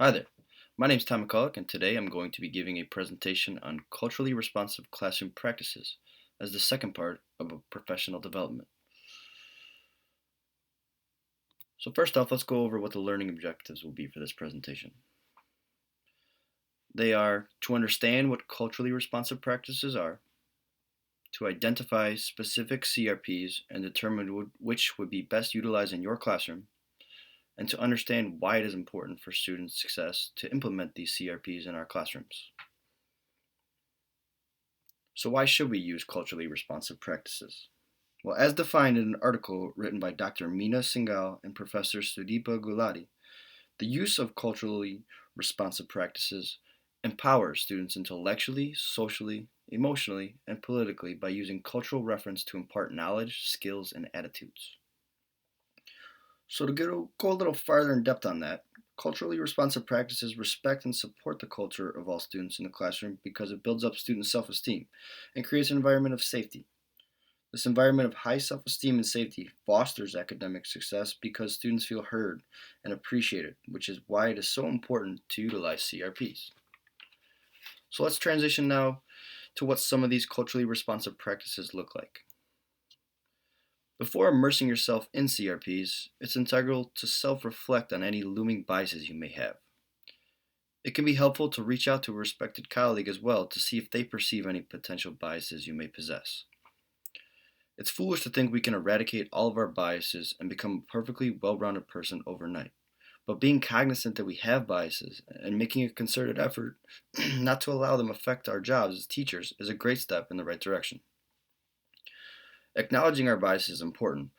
Hi there. My name is Tom McCulloch, and today I'm going to be giving a presentation on culturally responsive classroom practices as the second part of a professional development. So first off, let's go over what the learning objectives will be for this presentation. They are to understand what culturally responsive practices are, to identify specific CRPs and determine which would be best utilized in your classroom, and to understand why it is important for student success to implement these CRPs in our classrooms. So why should we use culturally responsive practices? Well, as defined in an article written by Dr. Meena Singhal and Professor Sudeepa Gulati, the use of culturally responsive practices empowers students intellectually, socially, emotionally, and politically by using cultural reference to impart knowledge, skills, and attitudes. So, to go a little farther in depth on that, culturally responsive practices respect and support the culture of all students in the classroom because it builds up student self esteem and creates an environment of safety. This environment of high self esteem and safety fosters academic success because students feel heard and appreciated, which is why it is so important to utilize CRPs. So let's transition now to what some of these culturally responsive practices look like. Before immersing yourself in CRPs, it's integral to self reflect on any looming biases you may have. It can be helpful to reach out to a respected colleague as well to see if they perceive any potential biases you may possess. It's foolish to think we can eradicate all of our biases and become a perfectly well rounded person overnight. But being cognizant that we have biases and making a concerted effort not to allow them affect our jobs as teachers is a great step in the right direction. Acknowledging our biases is important,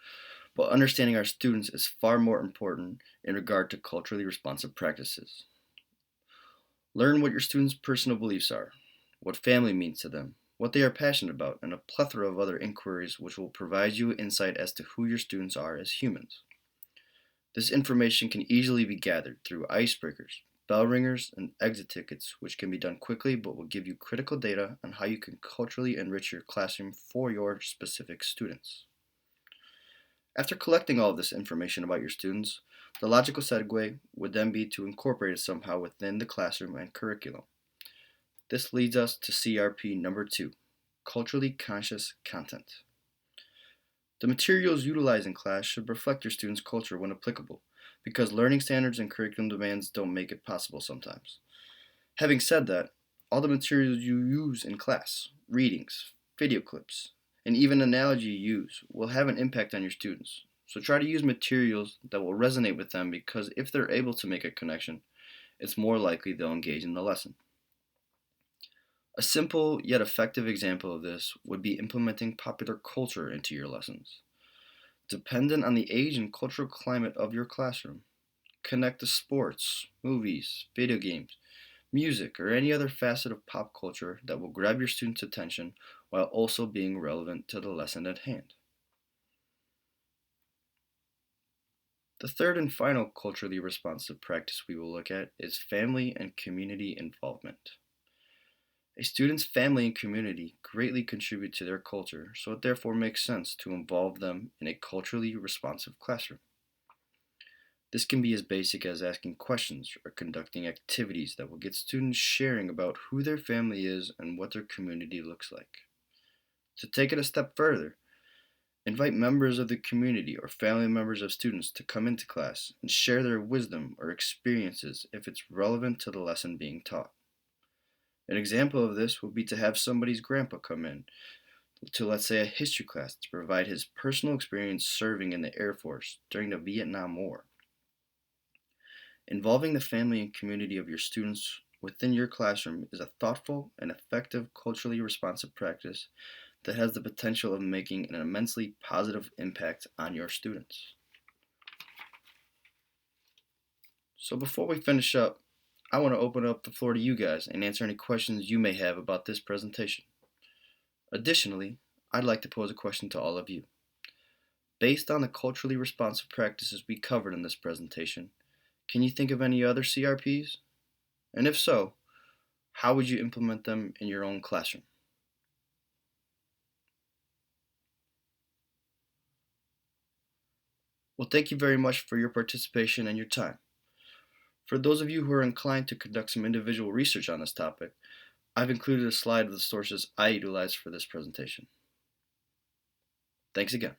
but understanding our students is far more important in regard to culturally responsive practices. Learn what your students' personal beliefs are, what family means to them, what they are passionate about, and a plethora of other inquiries which will provide you insight as to who your students are as humans. This information can easily be gathered through icebreakers, bell ringers, and exit tickets, which can be done quickly but will give you critical data on how you can culturally enrich your classroom for your specific students. After collecting all of this information about your students, the logical segue would then be to incorporate it somehow within the classroom and curriculum. This leads us to CRP number 2, culturally conscious content. The materials utilized in class should reflect your students' culture when applicable, because learning standards and curriculum demands don't make it possible sometimes. Having said that, all the materials you use in class, readings, video clips, and even analogy you use will have an impact on your students. So try to use materials that will resonate with them because if they're able to make a connection, it's more likely they'll engage in the lesson. A simple yet effective example of this would be implementing popular culture into your lessons. Dependent on the age and cultural climate of your classroom, connect to sports, movies, video games, music, or any other facet of pop culture that will grab your students' attention while also being relevant to the lesson at hand. The third and final culturally responsive practice we will look at is family and community involvement. A student's family and community greatly contribute to their culture, so it therefore makes sense to involve them in a culturally responsive classroom. This can be as basic as asking questions or conducting activities that will get students sharing about who their family is and what their community looks like. To take it a step further, invite members of the community or family members of students to come into class and share their wisdom or experiences if it's relevant to the lesson being taught. An example of this would be to have somebody's grandpa come in to, let's say, a history class to provide his personal experience serving in the Air Force during the Vietnam War. Involving the family and community of your students within your classroom is a thoughtful and effective culturally responsive practice that has the potential of making an immensely positive impact on your students. So before we finish up, I want to open up the floor to you guys and answer any questions you may have about this presentation. Additionally, I'd like to pose a question to all of you. Based on the culturally responsive practices we covered in this presentation, can you think of any other CRPs? And if so, how would you implement them in your own classroom? Well, thank you very much for your participation and your time. For those of you who are inclined to conduct some individual research on this topic, I've included a slide of the sources I utilized for this presentation. Thanks again.